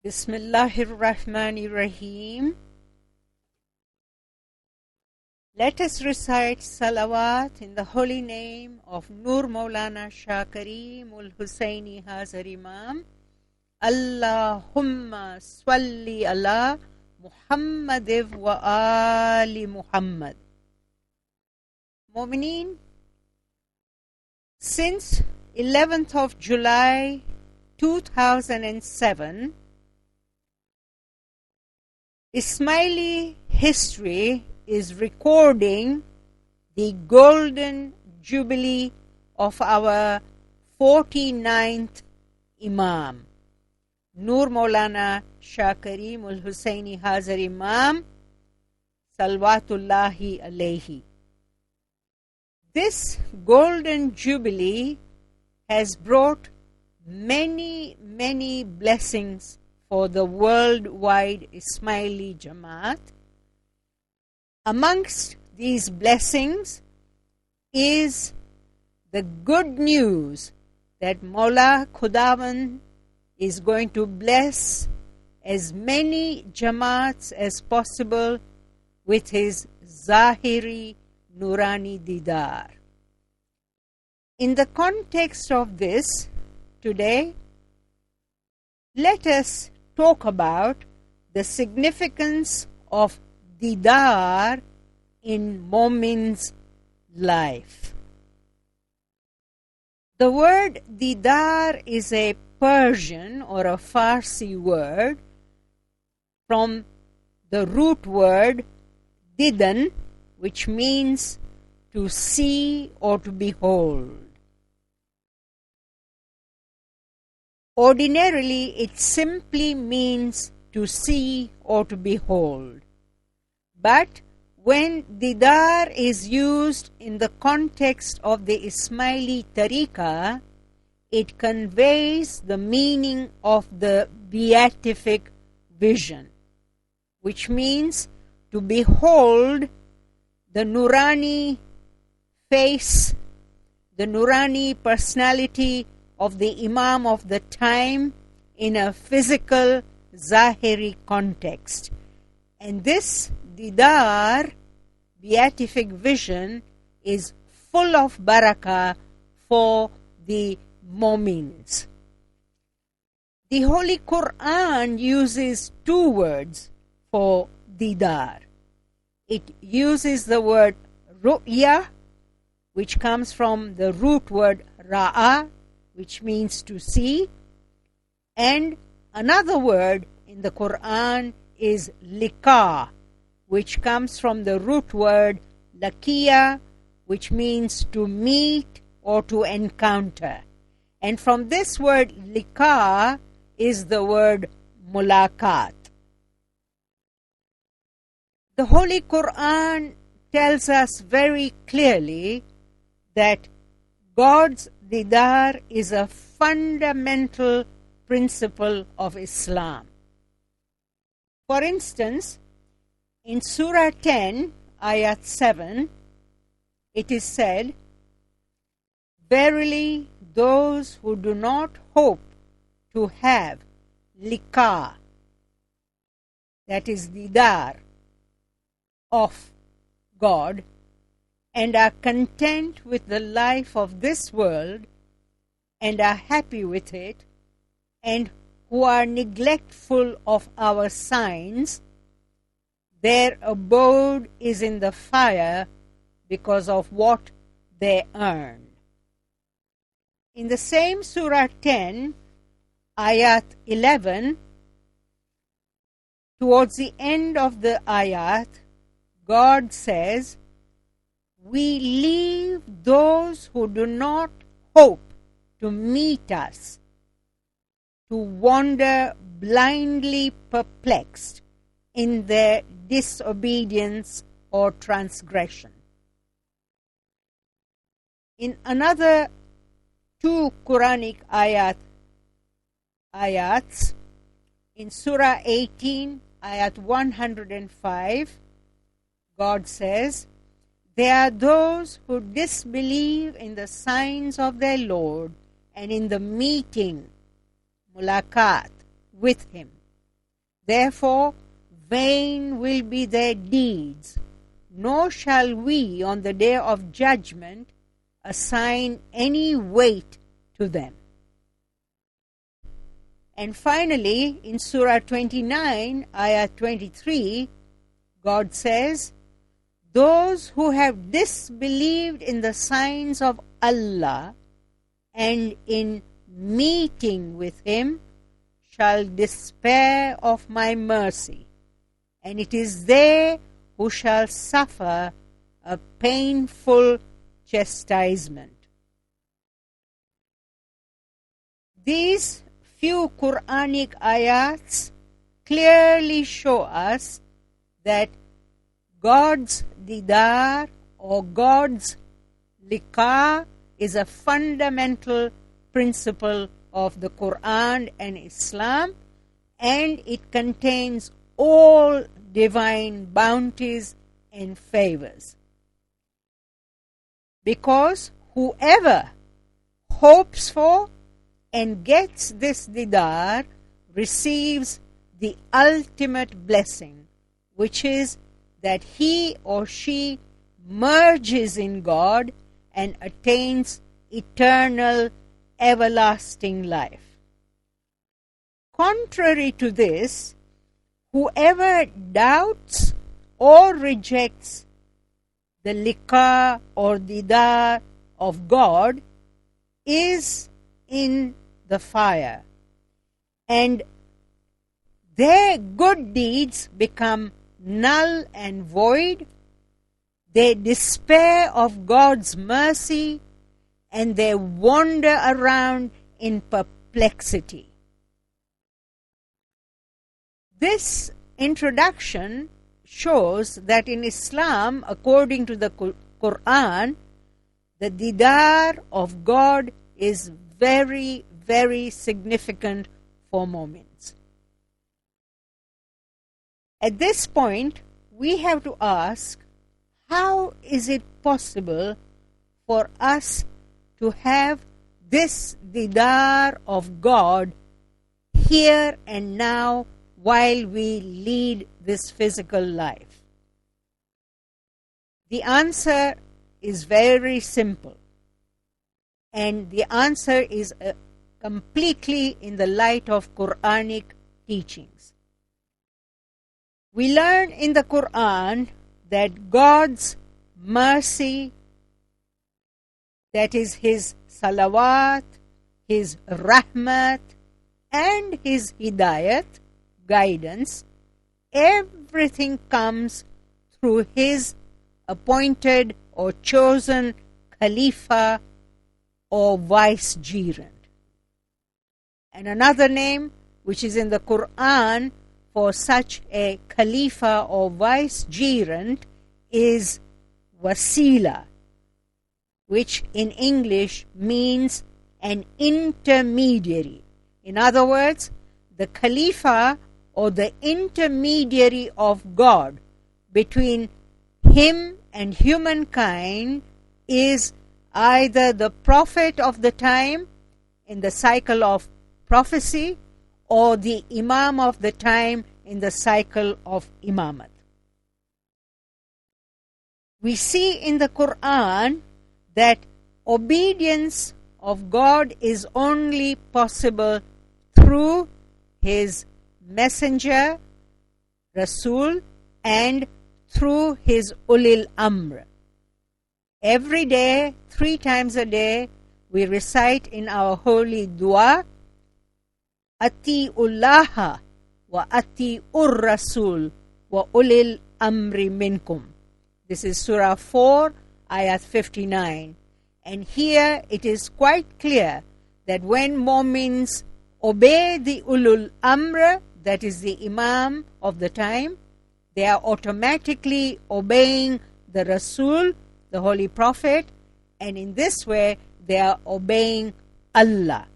Bismillahir-Rahmanir-Rahim. Let us recite salawat in the holy name of Nur Mawlana Shah Karim ul-Husaini Hazir Imam. Allahumma salli ala Muhammad wa ali Muhammad. Mu'mineen, since 11th of July 2007, Ismaili history is recording the golden jubilee of our 49th Imam, Nur Mawlana Shah Karim ul-Husaini Hazir Imam, Salawatullahi alayhi. This golden jubilee has brought many blessings for the worldwide Ismaili Jamaat. Amongst these blessings is the good news that Mawla Khudawan is going to bless as many Jamaats as possible with his Zahiri Nurani Didar. In the context of this, today, let us talk about the significance of Didar in mumins' life. The word Didar is a Persian or a Farsi word from the root word Didan, which means to see or to behold. Ordinarily, it simply means to see or to behold. But when Didar is used in the context of the Ismaili Tariqah, it conveys the meaning of the beatific vision, which means to behold the Nurani face, the Nurani personality of the Imam of the time in a physical Zahiri context. And this Didar, beatific vision, is full of barakah for the mumins. The Holy Quran uses two words for Didar. It uses the word ru'ya, which comes from the root word ra'a, which means to see, and another word in the Quran is liqa, which comes from the root word laqiya, which means to meet or to encounter. And from this word liqa is the word mulaqat. The Holy Quran tells us very clearly that God's Didar is a fundamental principle of Islam. For instance, in Surah 10, Ayat 7, it is said, "Verily, those who do not hope to have liqa, that is Didar, of God, and are content with the life of this world and are happy with it, and who are neglectful of our signs, their abode is in the fire because of what they earn." In the same Surah 10, Ayat 11, towards the end of the Ayat, God says, "We leave those who do not hope to meet us to wander blindly perplexed in their disobedience or transgression." In another two Quranic ayats, in Surah 18, Ayat 105, God says, "They are those who disbelieve in the signs of their Lord and in the meeting, mulaqat, with Him. Therefore, vain will be their deeds, nor shall we on the day of judgment assign any weight to them. And finally, in Surah 29, Ayah 23, God says, those who have disbelieved in the signs of Allah and in meeting with Him shall despair of my mercy, and it is they who shall suffer a painful chastisement. These few Quranic ayats clearly show us that God's Didar or God's Liqa is a fundamental principle of the Quran and Islam, and it contains all divine bounties and favors. Because whoever hopes for and gets this Didar receives the ultimate blessing, which is that he or she merges in God and attains eternal, everlasting life. Contrary to this, whoever doubts or rejects the liqa or didar of God is in the fire, and their good deeds become null and void. They despair of God's mercy, and they wander around in perplexity. This introduction shows that in Islam, according to the Quran, the Didar of God is very, very significant for mumins. At this point, we have to ask, how is it possible for us to have this Didar of God here and now while we lead this physical life? The answer is very simple, and the answer is completely in the light of Quranic teachings. We learn in the Quran that God's mercy, that is His salawat, His rahmat, and His hidayat, guidance, everything comes through His appointed or chosen Khalifa or vicegerent. And another name which is in the Quran for such a Khalifa or vicegerent is Wasila, which in English means an intermediary. In other words, the Khalifa or the intermediary of God between Him and humankind is either the prophet of the time in the cycle of prophecy or the Imam of the time in the cycle of Imamat. We see in the Quran that obedience of God is only possible through His messenger, Rasul, and through His Ulil Amr. Every day, 3 times a day, we recite in our holy dua, Ati'ullaha wa ati'ur Rasul wa ulil amri minkum. This is Surah 4, Ayat 59. And here it is quite clear that when mumins obey the Ulul Amr, that is the Imam of the time, they are automatically obeying the Rasul, the Holy Prophet, and in this way they are obeying Allah.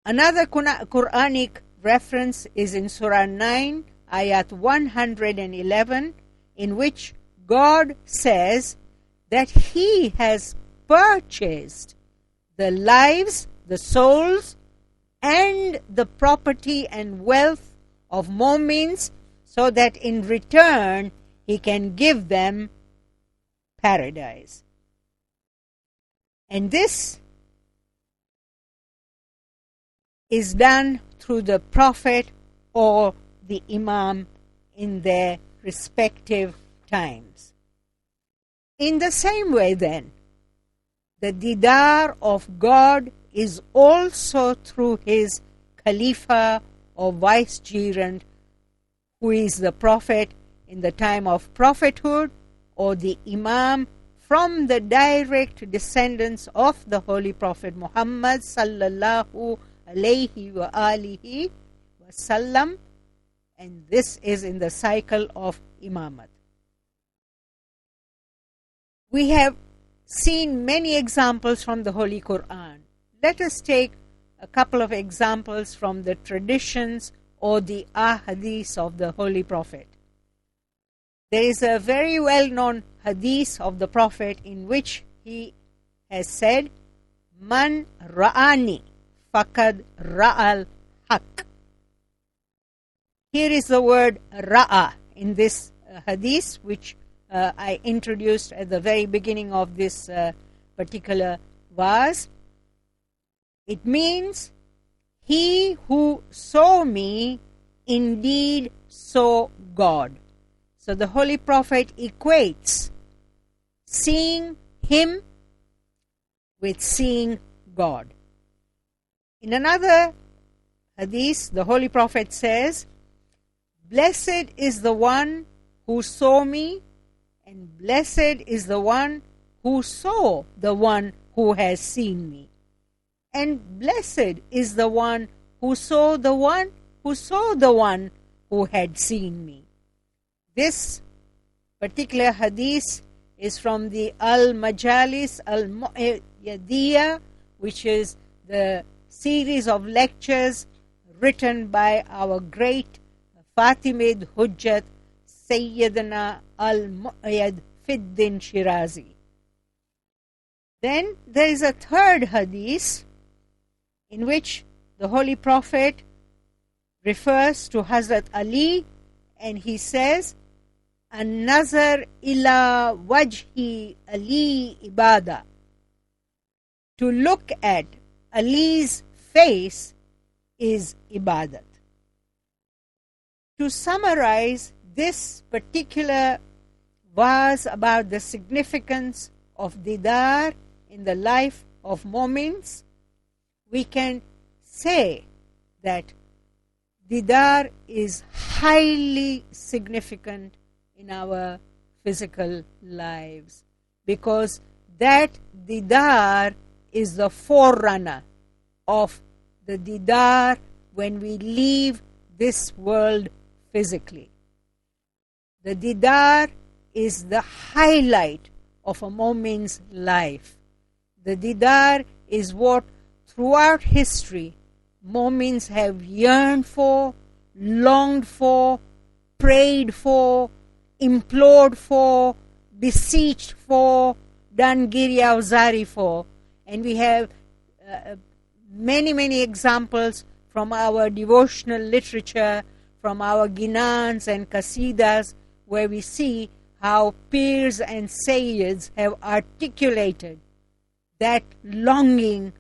Another Quranic reference is in Surah 9, Ayat 111, in which God says that He has purchased the lives, the souls, and the property and wealth of mumins, so that in return he can give them paradise. And this is done through the Prophet or the Imam in their respective times. In the same way then, the Didar of God is also through his Khalifa or Vicegerent, who is the Prophet in the time of prophethood, or the Imam from the direct descendants of the Holy Prophet Muhammad sallallahu alayhi wa alihi wasallam, and this is in the cycle of Imamat. We have seen many examples from the Holy Quran. Let us take a couple of examples from the traditions or the ahadith of the Holy Prophet. There is a very well-known hadith of the Prophet in which he has said, Man ra'ani faqad ra'al haq. Here is the word ra'a in this hadith, which I introduced at the very beginning of this particular verse. It means, he who saw me indeed saw God. So the Holy Prophet equates seeing him with seeing God. In another hadith, the Holy Prophet says, Blessed is the one who saw me, and blessed is the one who saw the one who has seen me. And blessed is the one who saw the one who saw the one who had seen me. This particular hadith is from the Al-Majalis Al-Mu'yadiyah, which is the series of lectures written by our great Fatimid Hujjat Sayyidina Al-Mu'yad Fiddin Shirazi. Then there is a third hadith in which the Holy Prophet refers to Hazrat Ali, and he says, An-nazar ila wajhi Ali ibada. To look at Ali's face is ibadat. To summarize this particular verse about the significance of Didar in the life of mumins, we can say that Didar is highly significant in our physical lives, because that Didar is the forerunner of the Didar when we leave this world physically. The Didar is the highlight of a mu'min's life. The Didar is what throughout history mu'mins have yearned for, longed for, prayed for, implored for, beseeched for, done giryawzari for. And we have many examples from our devotional literature, from our ginans and qasidas, where we see how peers and sayyids have articulated that longing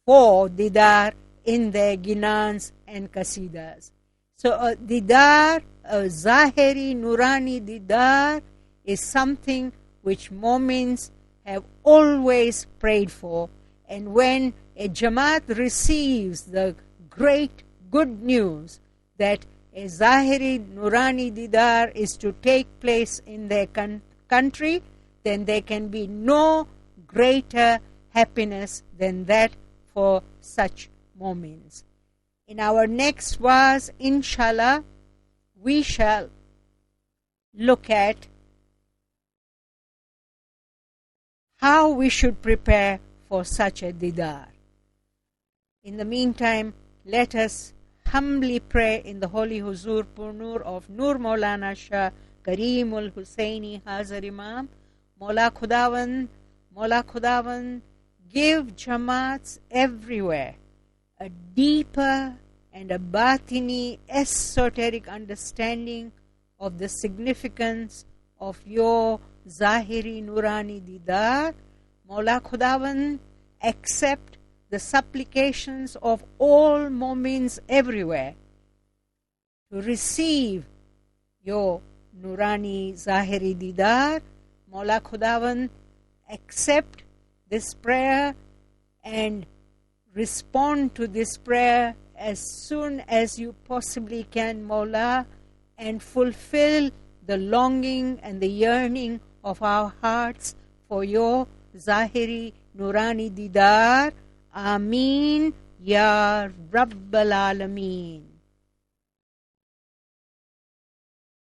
for Didar in their ginans and qasidas. So Didar, Zahiri, Nurani Didar, is something which mu'mins have always prayed for. And when a Jamaat receives the great good news that a Zahiri Nurani Didar is to take place in their country, then there can be no greater happiness than that for such mu'mins. In our next verse, inshallah, we shall look at how we should prepare for such a Didar. In the meantime, let us humbly pray in the holy huzur purnur of Nur Mawlana Shah Karim ul Husaini Hazir Imam. Mawla Khudavan, give Jamaats everywhere a deeper and a batini esoteric understanding of the significance of your Zahiri Nurani Didar, Mawla Khudawan accept the supplications of all mumins everywhere to receive your Nurani Zahiri Didar. Mawla Khudawan accept this prayer and respond to this prayer as soon as you possibly can, Mawla, and fulfill the longing and the yearning of our hearts for your Zahiri Nurani Didar. Ameen Ya Rabbal Alameen.